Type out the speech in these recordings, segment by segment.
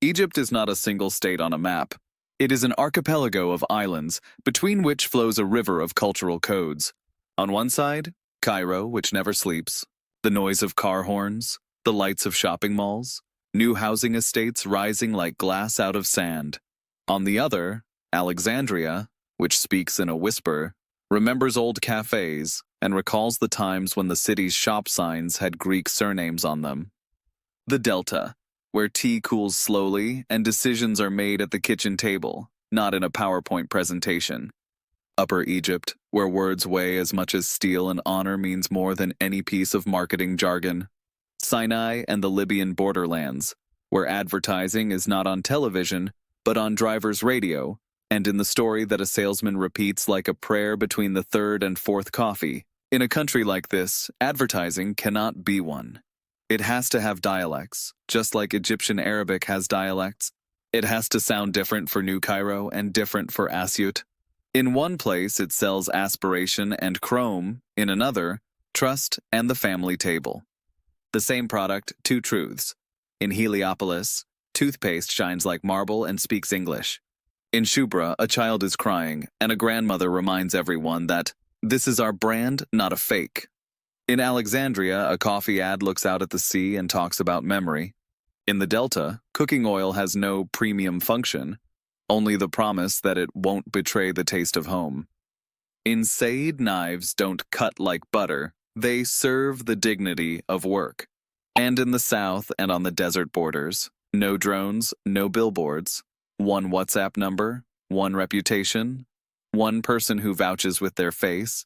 Egypt is not a single state on a map. It is an archipelago of islands, between which flows a river of cultural codes. On one side, Cairo, which never sleeps, the noise of car horns, the lights of shopping malls, new housing estates rising like glass out of sand. On the other, Alexandria, which speaks in a whisper, remembers old cafes, and recalls the times when the city's shop signs had Greek surnames on them. The Delta, where tea cools slowly and decisions are made at the kitchen table, not in a PowerPoint presentation. Upper Egypt, where words weigh as much as steel and honor means more than any piece of marketing jargon. Sinai and the Libyan borderlands, where advertising is not on television, but on driver's radio, and in the story that a salesman repeats like a prayer between the third and fourth coffee. In a country like this, advertising cannot be one. It has to have dialects, just like Egyptian Arabic has dialects. It has to sound different for New Cairo and different for Asyut. In one place, it sells aspiration and chrome, in another, trust and the family table. The same product, two truths. In Heliopolis, toothpaste shines like marble and speaks English. In Shubra, a child is crying, and a grandmother reminds everyone that this is our brand, not a fake. In Alexandria, a coffee ad looks out at the sea and talks about memory. In the Delta, cooking oil has no premium function, only the promise that it won't betray the taste of home. In Said, knives don't cut like butter, they serve the dignity of work. And in the South and on the desert borders, no drones, no billboards, one WhatsApp number, one reputation, one person who vouches with their face.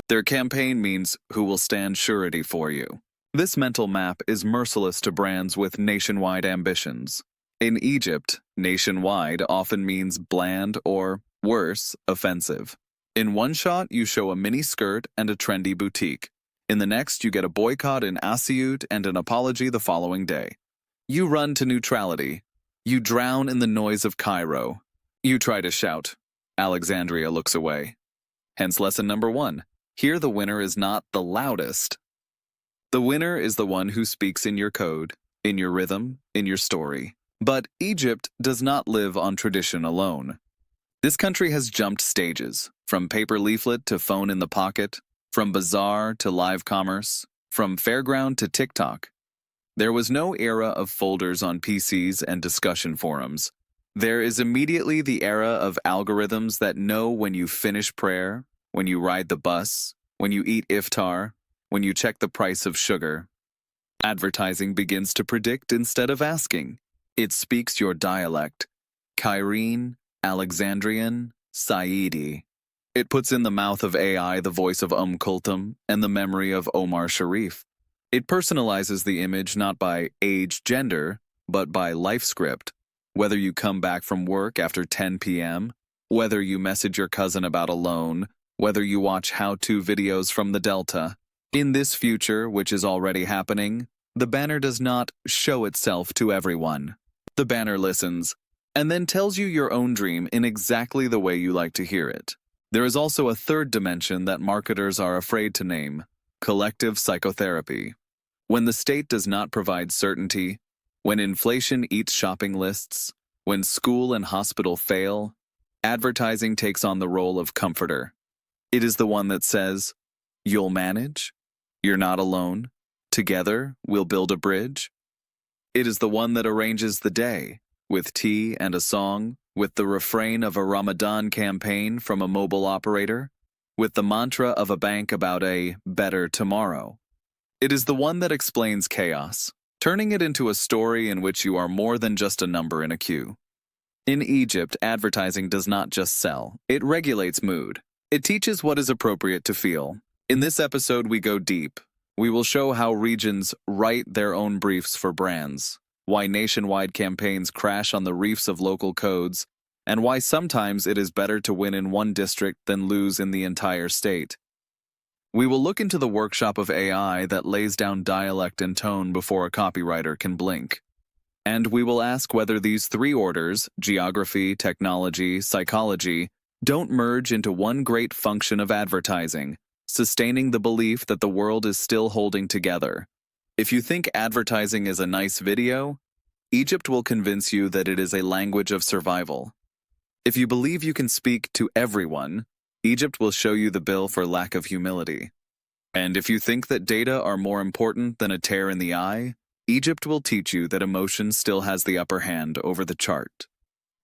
Their campaign means who will stand surety for you. This mental map is merciless to brands with nationwide ambitions. In Egypt, nationwide often means bland or, worse, offensive. In one shot, you show a mini skirt and a trendy boutique. In the next, you get a boycott in Asyut and an apology the following day. You run to neutrality. You drown in the noise of Cairo. You try to shout. Alexandria looks away. Hence lesson number 1. Here the winner is not the loudest. The winner is the one who speaks in your code, in your rhythm, in your story. But Egypt does not live on tradition alone. This country has jumped stages, from paper leaflet to phone in the pocket, from bazaar to live commerce, from fairground to TikTok. There was no era of folders on PCs and discussion forums. There is immediately the era of algorithms that know when you finish prayer, when you ride the bus, when you eat iftar, when you check the price of sugar. Advertising begins to predict instead of asking. It speaks your dialect. Cairene, Alexandrian, Saidi. It puts in the mouth of AI the voice of Kulthum and the memory of Omar Sharif. It personalizes the image not by age, gender, but by life script. Whether you come back from work after 10 p.m., whether you message your cousin about a loan, whether you watch how-to videos from the Delta. In this future, which is already happening, the banner does not show itself to everyone. The banner listens, and then tells you your own dream in exactly the way you like to hear it. There is also a third dimension that marketers are afraid to name: collective psychotherapy. When the state does not provide certainty, when inflation eats shopping lists, when school and hospital fail, advertising takes on the role of comforter. It is the one that says, "You'll manage. You're not alone. Together, we'll build a bridge." It is the one that arranges the day, with tea and a song, with the refrain of a Ramadan campaign from a mobile operator, with the mantra of a bank about a better tomorrow. It is the one that explains chaos, turning it into a story in which you are more than just a number in a queue. In Egypt, advertising does not just sell, it regulates mood. It teaches what is appropriate to feel. In this episode, we go deep. We will show how regions write their own briefs for brands, why nationwide campaigns crash on the reefs of local codes, and why sometimes it is better to win in one district than lose in the entire state. We will look into the workshop of AI that lays down dialect and tone before a copywriter can blink. And we will ask whether these three orders, geography, technology, psychology, don't merge into one great function of advertising, sustaining the belief that the world is still holding together. If you think advertising is a nice video, Egypt will convince you that it is a language of survival. If you believe you can speak to everyone, Egypt will show you the bill for lack of humility. And if you think that data are more important than a tear in the eye, Egypt will teach you that emotion still has the upper hand over the chart.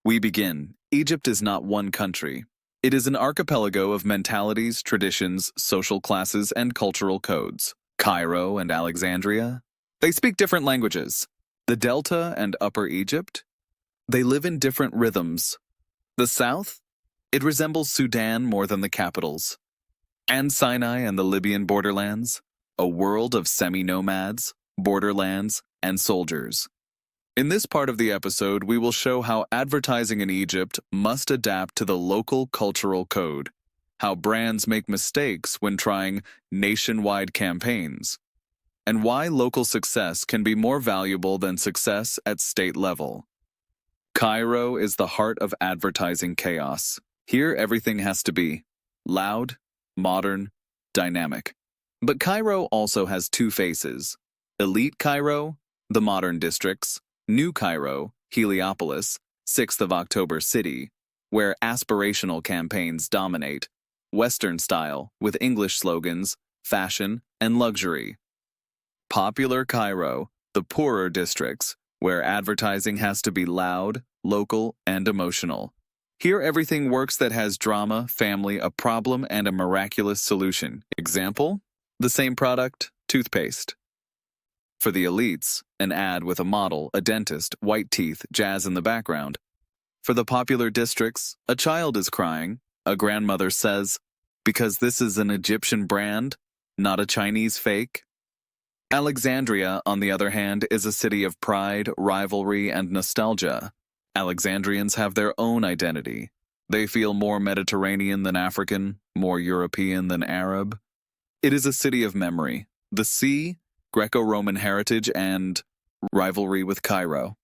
We begin. Egypt is not one country. It is an archipelago of mentalities, traditions, social classes, and cultural codes. Cairo and Alexandria, they speak different languages. The Delta and Upper Egypt, they live in different rhythms. The South, it resembles Sudan more than the capitals. And Sinai and the Libyan borderlands, a world of semi-nomads, borderlands, and soldiers. In this part of the episode, we will show how advertising in Egypt must adapt to the local cultural code, how brands make mistakes when trying nationwide campaigns, and why local success can be more valuable than success at state level. Cairo is the heart of advertising chaos. Here, everything has to be loud, modern, dynamic. But Cairo also has two faces: Elite Cairo, the modern districts; New Cairo, Heliopolis, 6th of October City, where aspirational campaigns dominate, Western style, with English slogans, fashion, and luxury. Popular Cairo, the poorer districts, where advertising has to be loud, local, and emotional. Here everything works that has drama, family, a problem, and a miraculous solution. Example? The same product, toothpaste. For the elites, an ad with a model, a dentist, white teeth, jazz in the background. For the popular districts, a child is crying, a grandmother says, because this is an Egyptian brand, not a Chinese fake. Alexandria, on the other hand, is a city of pride, rivalry, and nostalgia. Alexandrians have their own identity. They feel more Mediterranean than African, more European than Arab. It is a city of memory. The sea, Greco-Roman heritage, and rivalry with Cairo.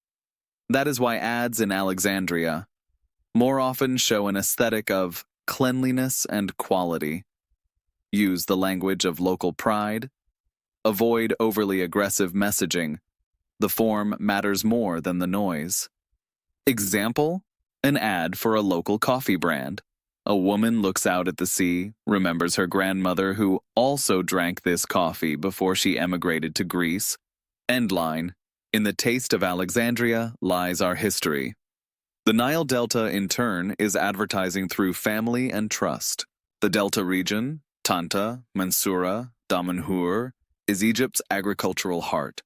That is why ads in Alexandria more often show an aesthetic of cleanliness and quality. Use the language of local pride. Avoid overly aggressive messaging. The form matters more than the noise. Example: an ad for a local coffee brand. A woman looks out at the sea, remembers her grandmother who also drank this coffee before she emigrated to Greece. End line: in the taste of Alexandria lies our history. The Nile Delta, in turn, is advertising through family and trust. The Delta region, Tanta, Mansoura, Damanhur, is Egypt's agricultural heart.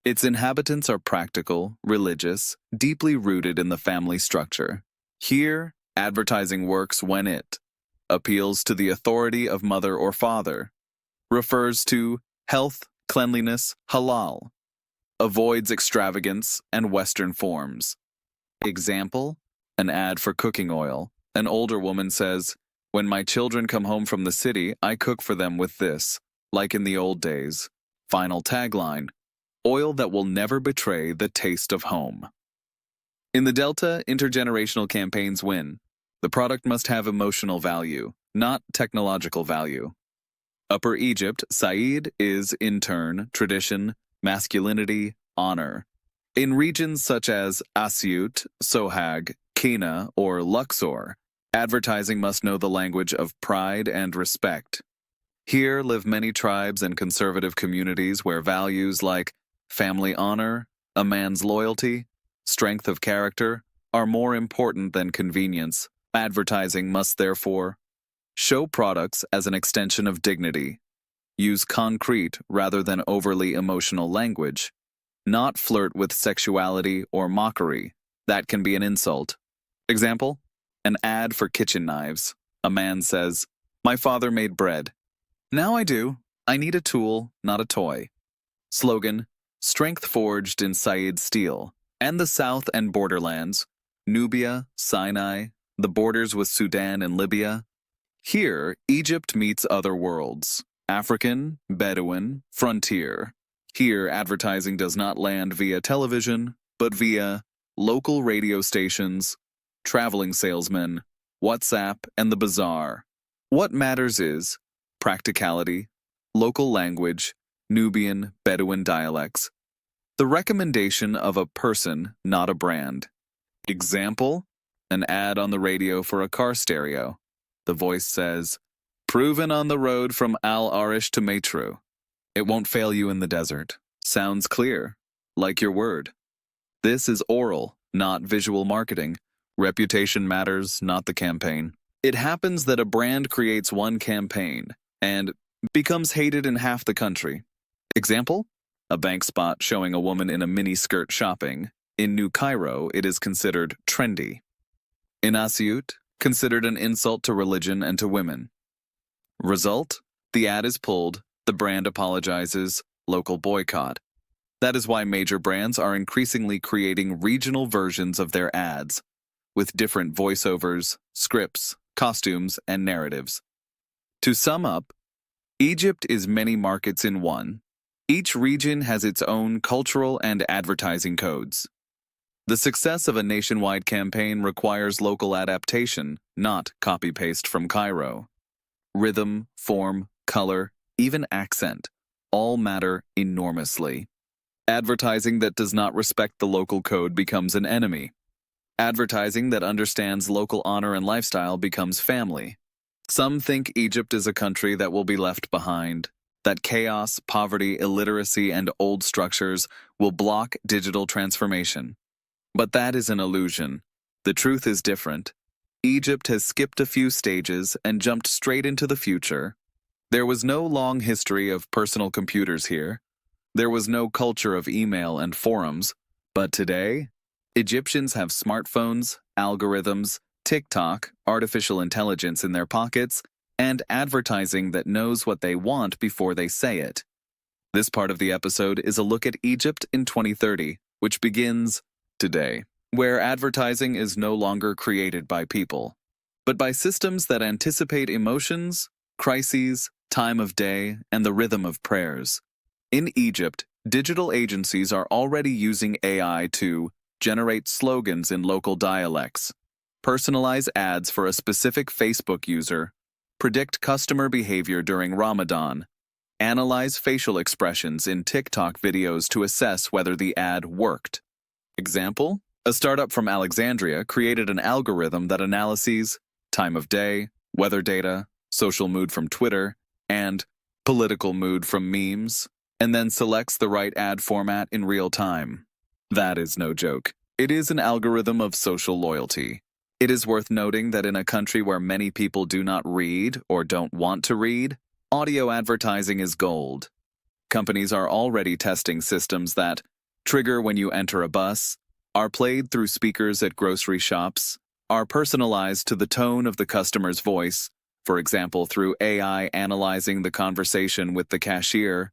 Its inhabitants are practical, religious, deeply rooted in the family structure. Here, advertising works when it appeals to the authority of mother or father, refers to health, cleanliness, halal, avoids extravagance and Western forms. Example: an ad for cooking oil. An older woman says, "When my children come home from the city, I cook for them with this, like in the old days." Final tagline: oil that will never betray the taste of home. In the Delta, intergenerational campaigns win. The product must have emotional value, not technological value. Upper Egypt, Said, is, in turn, tradition, masculinity, honor. In regions such as Asyut, Sohag, Kina, or Luxor, advertising must know the language of pride and respect. Here live many tribes and conservative communities where values like family honor, a man's loyalty, strength of character are more important than convenience. Advertising must therefore show products as an extension of dignity, use concrete rather than overly emotional language, not flirt with sexuality or mockery. That can be an insult. Example: an ad for kitchen knives. A man says, "My father made bread. Now I do. I need a tool, not a toy." Slogan: strength forged in Said steel. And the South and borderlands, Nubia, Sinai, the borders with Sudan and Libya. Here, Egypt meets other worlds: African, Bedouin, frontier. Here, advertising does not land via television, but via local radio stations, traveling salesmen, WhatsApp, and the bazaar. What matters is practicality, local language, Nubian, Bedouin dialects, The recommendation of a person, not a brand. Example, an ad on the radio for a car stereo. The voice says, "Proven on the road from Al Arish to Metru. It won't fail you in the desert." Sounds clear, like your word. This is oral, not visual marketing. Reputation matters, not the campaign. It happens that a brand creates one campaign and becomes hated in half the country. Example, a bank spot showing a woman in a mini-skirt shopping. In New Cairo, it is considered trendy. In Asyut, considered an insult to religion and to women. Result, the ad is pulled, the brand apologizes, local boycott. That is why major brands are increasingly creating regional versions of their ads, with different voiceovers, scripts, costumes, and narratives. To sum up, Egypt is many markets in one. Each region has its own cultural and advertising codes. The success of a nationwide campaign requires local adaptation, not copy-paste from Cairo. Rhythm, form, color, even accent, all matter enormously. Advertising that does not respect the local code becomes an enemy. Advertising that understands local honor and lifestyle becomes family. Some think Egypt is a country that will be left behind, that chaos, poverty, illiteracy, and old structures will block digital transformation. But that is an illusion. The truth is different. Egypt has skipped a few stages and jumped straight into the future. There was no long history of personal computers here. There was no culture of email and forums. But today, Egyptians have smartphones, algorithms, TikTok, artificial intelligence in their pockets, and advertising that knows what they want before they say it. This part of the episode is a look at Egypt in 2030, which begins today, where advertising is no longer created by people, but by systems that anticipate emotions, crises, time of day, and the rhythm of prayers. In Egypt, digital agencies are already using AI to generate slogans in local dialects, personalize ads for a specific Facebook user, predict customer behavior during Ramadan, analyze facial expressions in TikTok videos to assess whether the ad worked. Example, a startup from Alexandria created an algorithm that analyzes time of day, weather data, social mood from Twitter, and political mood from memes, and then selects the right ad format in real time. That is no joke. It is an algorithm of social loyalty. It is worth noting that in a country where many people do not read or don't want to read, audio advertising is gold. Companies are already testing systems that trigger when you enter a bus, are played through speakers at grocery shops, are personalized to the tone of the customer's voice, for example through AI analyzing the conversation with the cashier.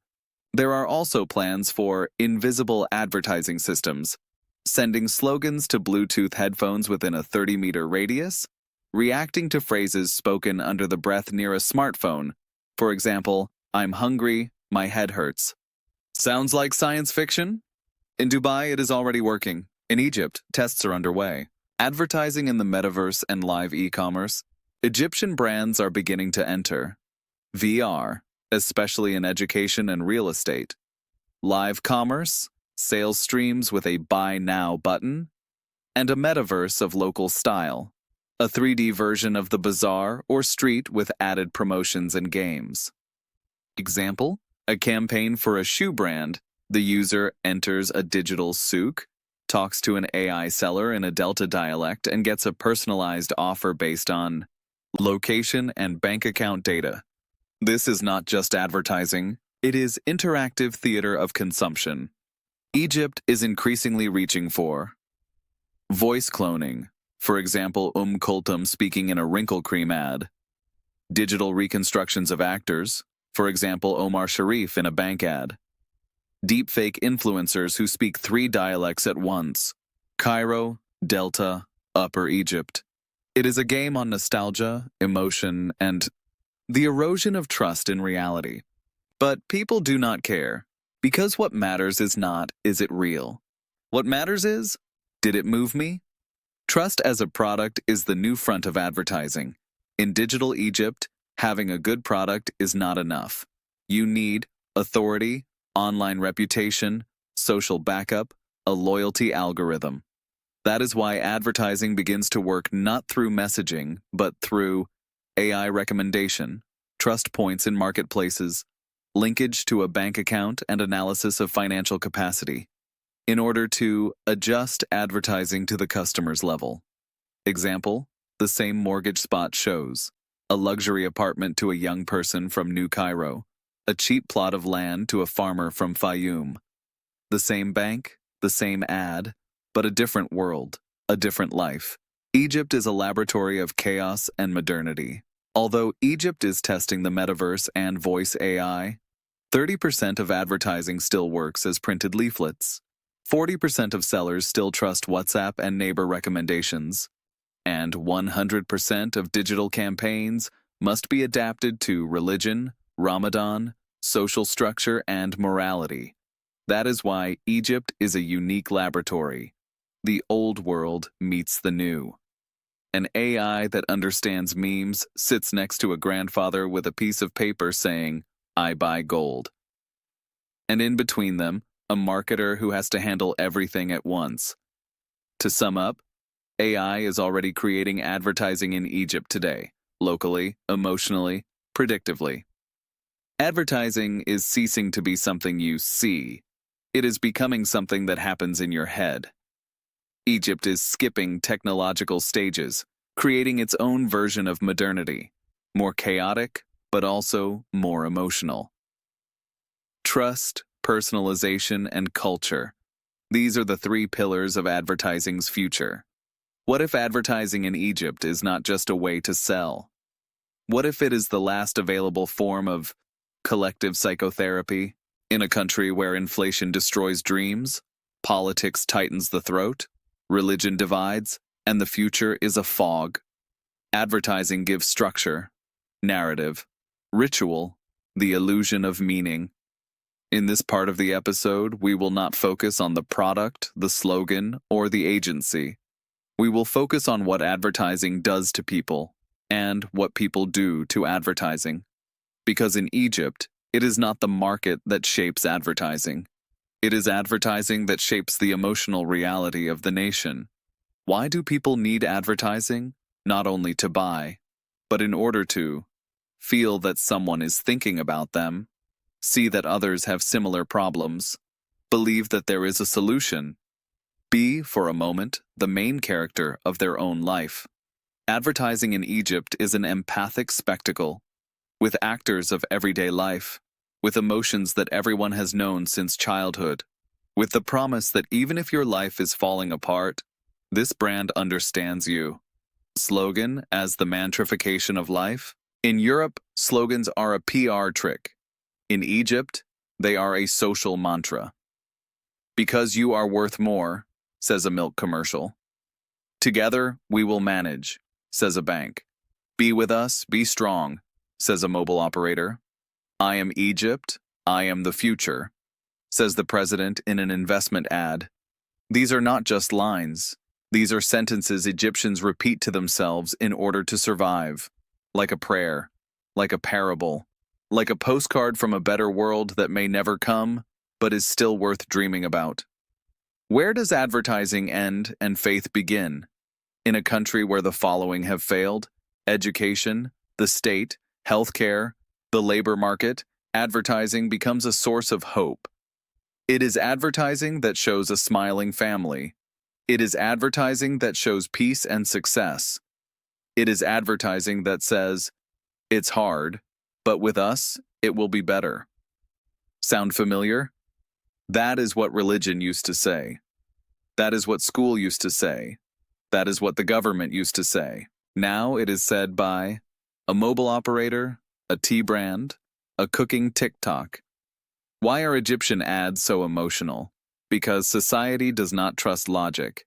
There are also plans for invisible advertising systems, sending slogans to Bluetooth headphones within a 30-meter radius, reacting to phrases spoken under the breath near a smartphone, for example, "I'm hungry, my head hurts." Sounds like science fiction? In Dubai, it is already working. In Egypt, tests are underway. Advertising in the metaverse and live e-commerce, Egyptian brands are beginning to enter. VR, especially in education and real estate. Live commerce, sales streams with a buy now button, and a metaverse of local style, a 3D version of the bazaar or street with added promotions and games. Example, a campaign for a shoe brand. The user enters a digital souk, talks to an AI seller in a Delta dialect, and gets a personalized offer based on location and bank account data. This is not just advertising, it is interactive theater of consumption. Egypt is increasingly reaching for voice cloning, for example Kulthum speaking in a wrinkle cream ad, digital reconstructions of actors, for example Omar Sharif in a bank ad, deepfake influencers who speak 3 dialects at once, Cairo, Delta, Upper Egypt. It is a game on nostalgia, emotion, and the erosion of trust in reality. But people do not care, because what matters is not, is it real? What matters is, did it move me? Trust as a product is the new front of advertising. In digital Egypt, having a good product is not enough. You need authority, online reputation, social backup, a loyalty algorithm. That is why advertising begins to work not through messaging, but through AI recommendation, trust points in marketplaces, linkage to a bank account, and analysis of financial capacity, in order to adjust advertising to the customer's level. Example, the same mortgage spot shows a luxury apartment to a young person from New Cairo, a cheap plot of land to a farmer from Fayoum. The same bank, the same ad, but a different world, a different life. Egypt is a laboratory of chaos and modernity. Although Egypt is testing the metaverse and voice AI, 30% of advertising still works as printed leaflets. 40% of sellers still trust WhatsApp and neighbor recommendations. And 100% of digital campaigns must be adapted to religion, Ramadan, social structure, and morality. That is why Egypt is a unique laboratory. The old world meets the new. An AI that understands memes sits next to a grandfather with a piece of paper saying, "I buy gold." And in between them, a marketer who has to handle everything at once. To sum up, AI is already creating advertising in Egypt today, locally, emotionally, predictively. Advertising is ceasing to be something you see. It is becoming something that happens in your head. Egypt is skipping technological stages, creating its own version of modernity, more chaotic, but also more emotional. Trust, personalization, and culture. These are the three pillars of advertising's future. What if advertising in Egypt is not just a way to sell? What if it is the last available form of collective psychotherapy in a country where inflation destroys dreams, politics tightens the throat, religion divides, and the future is a fog? Advertising gives structure, narrative, ritual, the illusion of meaning. In this part of the episode, we will not focus on the product, the slogan, or the agency. We will focus on what advertising does to people and what people do to advertising. Because in Egypt, it is not the market that shapes advertising. It is advertising that shapes the emotional reality of the nation. Why do people need advertising? Not only to buy, but in order to feel that someone is thinking about them, see that others have similar problems, believe that there is a solution, be, for a moment, the main character of their own life. Advertising in Egypt is an empathic spectacle, with actors of everyday life, with emotions that everyone has known since childhood, with the promise that even if your life is falling apart, this brand understands you. Slogan as the mantrification of life. In Europe, slogans are a PR trick. In Egypt, they are a social mantra. Because you are worth more, says a milk commercial. Together, we will manage, says a bank. Be with us, be strong, says a mobile operator. I am Egypt, I am the future, says the president in an investment ad. These are not just lines. These are sentences Egyptians repeat to themselves in order to survive, like a prayer, like a parable, like a postcard from a better world that may never come, but is still worth dreaming about. Where does advertising end and faith begin? In a country where the following have failed: education, the state, healthcare, the labor market, advertising becomes a source of hope. It is advertising that shows a smiling family. It is advertising that shows peace and success. It is advertising that says, it's hard, but with us, it will be better. Sound familiar? That is what religion used to say. That is what school used to say. That is what the government used to say. Now it is said by a mobile operator, a tea brand, a cooking TikTok. Why are Egyptian ads so emotional? Because society does not trust logic.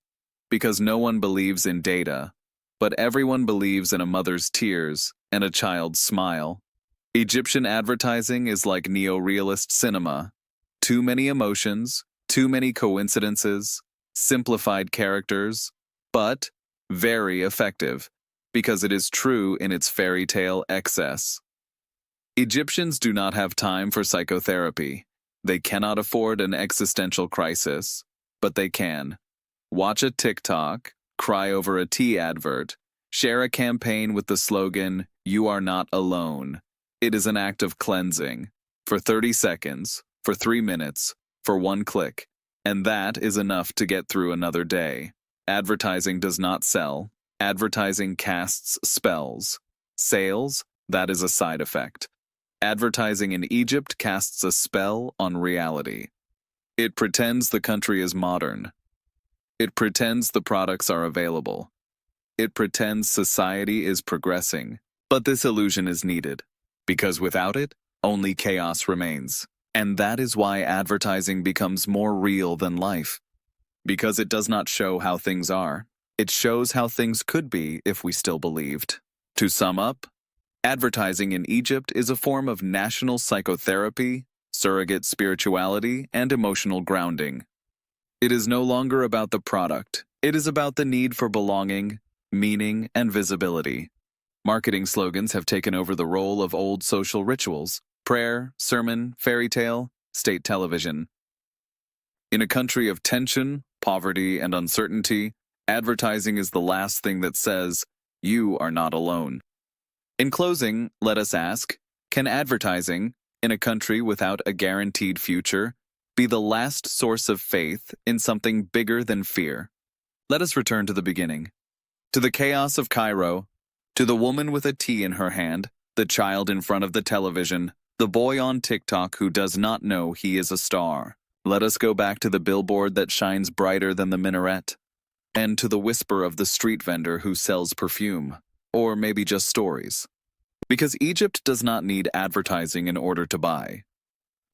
Because no one believes in data. But everyone believes in a mother's tears and a child's smile. Egyptian advertising is like neo-realist cinema. Too many emotions, too many coincidences, simplified characters, but very effective, because it is true in its fairy tale excess. Egyptians do not have time for psychotherapy. They cannot afford an existential crisis, but they can. Watch a TikTok, cry over a tea advert, share a campaign with the slogan, "You are not alone." It is an act of cleansing. For 30 seconds, for 3 minutes, for 1 click. And that is enough to get through another day. Advertising does not sell. Advertising casts spells. Sales, that is a side effect. Advertising in Egypt casts a spell on reality. It pretends the country is modern. It pretends the products are available. It pretends society is progressing. But this illusion is needed, because without it, only chaos remains. And that is why advertising becomes more real than life. Because it does not show how things are. It shows how things could be if we still believed. To sum up, advertising in Egypt is a form of national psychotherapy, surrogate spirituality, and emotional grounding. It is no longer about the product. It is about the need for belonging, meaning, and visibility. Marketing slogans have taken over the role of old social rituals: prayer, sermon, fairy tale, state television. In a country of tension, poverty, and uncertainty, advertising is the last thing that says, "You are not alone." In closing, let us ask, can advertising, in a country without a guaranteed future, be the last source of faith in something bigger than fear? Let us return to the beginning. To the chaos of Cairo, to the woman with a tea in her hand, the child in front of the television, the boy on TikTok who does not know he is a star. Let us go back to the billboard that shines brighter than the minaret, and to the whisper of the street vendor who sells perfume, or maybe just stories. Because Egypt does not need advertising in order to buy.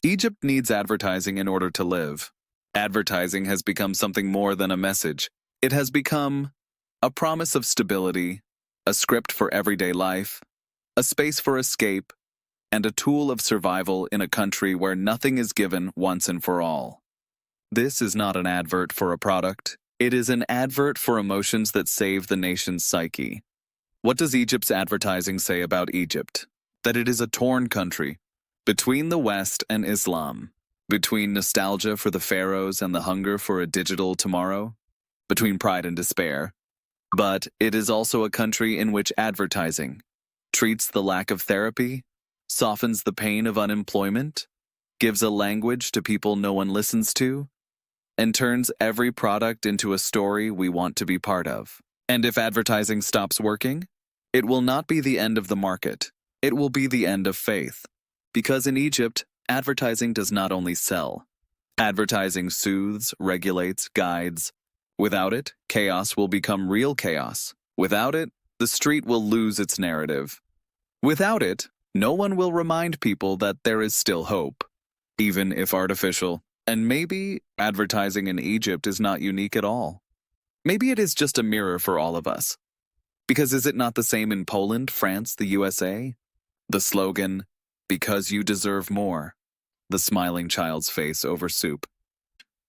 Egypt needs advertising in order to live. Advertising has become something more than a message. It has become a promise of stability, a script for everyday life, a space for escape, and a tool of survival in a country where nothing is given once and for all. This is not an advert for a product. It is an advert for emotions that save the nation's psyche. What does Egypt's advertising say about Egypt? That it is a torn country, between the West and Islam, between nostalgia for the pharaohs and the hunger for a digital tomorrow, between pride and despair. But it is also a country in which advertising treats the lack of therapy, softens the pain of unemployment, gives a language to people no one listens to, and turns every product into a story we want to be part of. And if advertising stops working, it will not be the end of the market. It will be the end of faith. Because in Egypt, advertising does not only sell. Advertising soothes, regulates, guides. Without it, chaos will become real chaos. Without it, the street will lose its narrative. Without it, no one will remind people that there is still hope, even if artificial. And maybe advertising in Egypt is not unique at all. Maybe it is just a mirror for all of us. Because is it not the same in Poland, France, the USA? The slogan, "Because you deserve more." The smiling child's face over soup.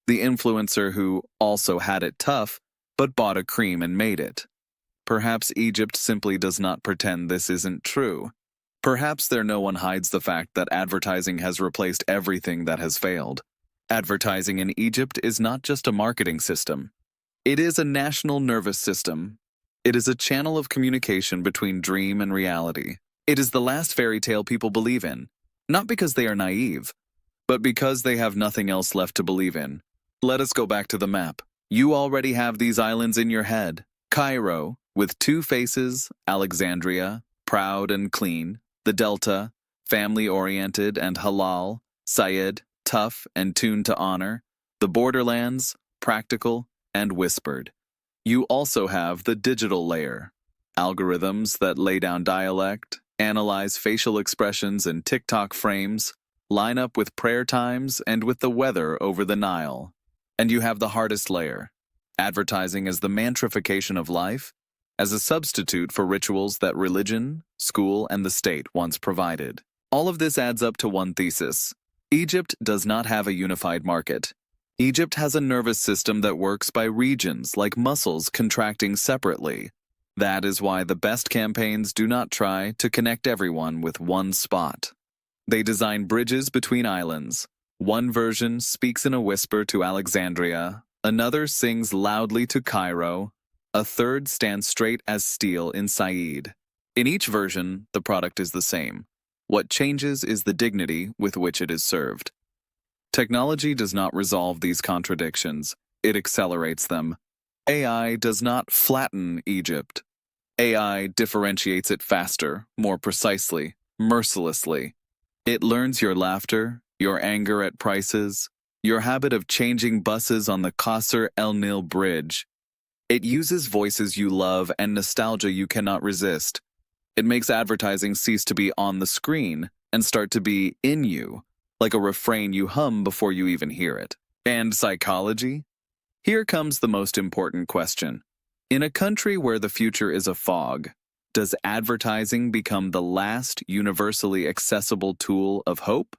The influencer who also had it tough, but bought a cream and made it. Perhaps Egypt simply does not pretend this isn't true. Perhaps there no one hides the fact that advertising has replaced everything that has failed. Advertising in Egypt is not just a marketing system. It is a national nervous system. It is a channel of communication between dream and reality. It is the last fairy tale people believe in, not because they are naive, but because they have nothing else left to believe in. Let us go back to the map. You already have these islands in your head. Cairo, with 2 faces, Alexandria, proud and clean, the Delta, family-oriented and halal, Sayed, tough and tuned to honor, the borderlands, practical and whispered. You also have the digital layer, algorithms that lay down dialect, analyze facial expressions and TikTok frames, line up with prayer times and with the weather over the Nile. And you have the hardest layer, advertising as the mantrification of life, as a substitute for rituals that religion, school, and the state once provided. All of this adds up to one thesis. Egypt does not have a unified market. Egypt has a nervous system that works by regions, like muscles contracting separately. That is why the best campaigns do not try to connect everyone with one spot. They design bridges between islands, One version speaks in a whisper to Alexandria, another sings loudly to Cairo, a third stands straight as steel in Said. In each version, the product is the same. What changes is the dignity with which it is served. Technology does not resolve these contradictions, it accelerates them. AI does not flatten Egypt. AI differentiates it faster, more precisely, mercilessly. It learns your laughter, your anger at prices, your habit of changing buses on the Qasr El Nil Bridge. It uses voices you love and nostalgia you cannot resist. It makes advertising cease to be on the screen and start to be in you, like a refrain you hum before you even hear it. And psychology? Here comes the most important question. In a country where the future is a fog, does advertising become the last universally accessible tool of hope?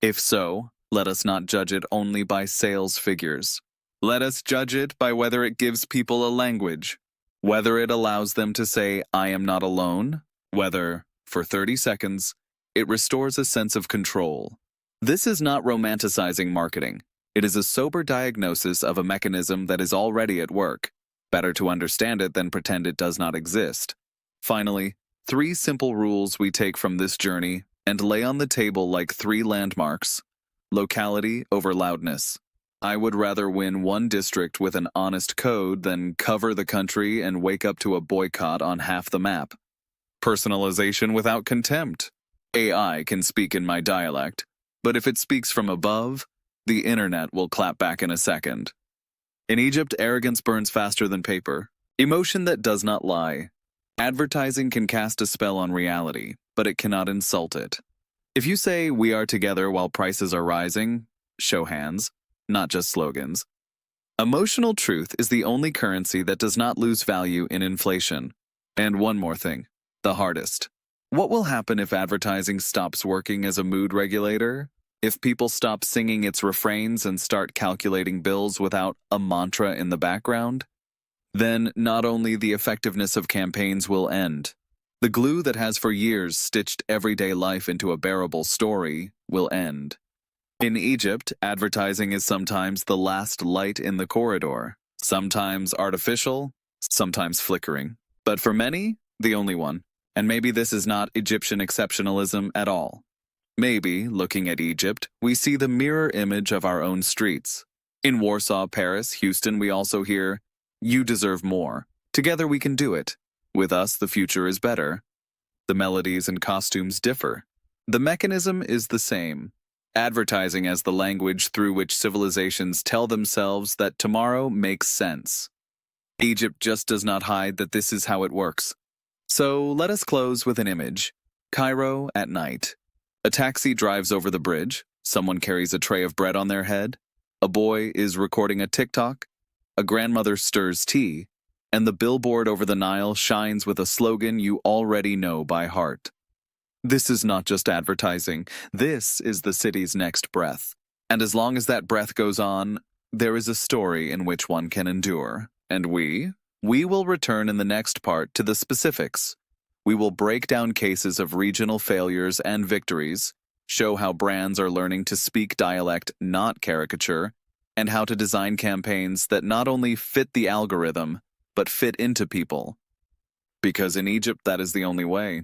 If so, let us not judge it only by sales figures. Let us judge it by whether it gives people a language, whether it allows them to say, "I am not alone," whether, for 30 seconds, it restores a sense of control. This is not romanticizing marketing. It is a sober diagnosis of a mechanism that is already at work. Better to understand it than pretend it does not exist. Finally, 3 simple rules we take from this journey and lay on the table like 3 landmarks. Locality over loudness. I would rather win one district with an honest code than cover the country and wake up to a boycott on half the map. Personalization without contempt. AI can speak in my dialect, but if it speaks from above, the internet will clap back in a second. In Egypt, arrogance burns faster than paper. Emotion that does not lie. Advertising can cast a spell on reality, but it cannot insult it. If you say, "We are together while prices are rising," show hands, not just slogans. Emotional truth is the only currency that does not lose value in inflation. And one more thing, the hardest. What will happen if advertising stops working as a mood regulator? If people stop singing its refrains and start calculating bills without a mantra in the background? Then not only the effectiveness of campaigns will end, the glue that has for years stitched everyday life into a bearable story will end. In Egypt, advertising is sometimes the last light in the corridor, sometimes artificial, sometimes flickering, but for many, the only one. And maybe this is not Egyptian exceptionalism at all. Maybe, looking at Egypt, we see the mirror image of our own streets. In Warsaw, Paris, Houston, we also hear, "You deserve more. Together we can do it. With us, the future is better." The melodies and costumes differ. The mechanism is the same. Advertising as the language through which civilizations tell themselves that tomorrow makes sense. Egypt just does not hide that this is how it works. So let us close with an image. Cairo at night. A taxi drives over the bridge. Someone carries a tray of bread on their head. A boy is recording a TikTok. A grandmother stirs tea. And the billboard over the Nile shines with a slogan you already know by heart. This is not just advertising. This is the city's next breath. And as long as that breath goes on, there is a story in which one can endure. And we will return in the next part to the specifics. We will break down cases of regional failures and victories, show how brands are learning to speak dialect, not caricature, and how to design campaigns that not only fit the algorithm, but fit into people. Because in Egypt, that is the only way.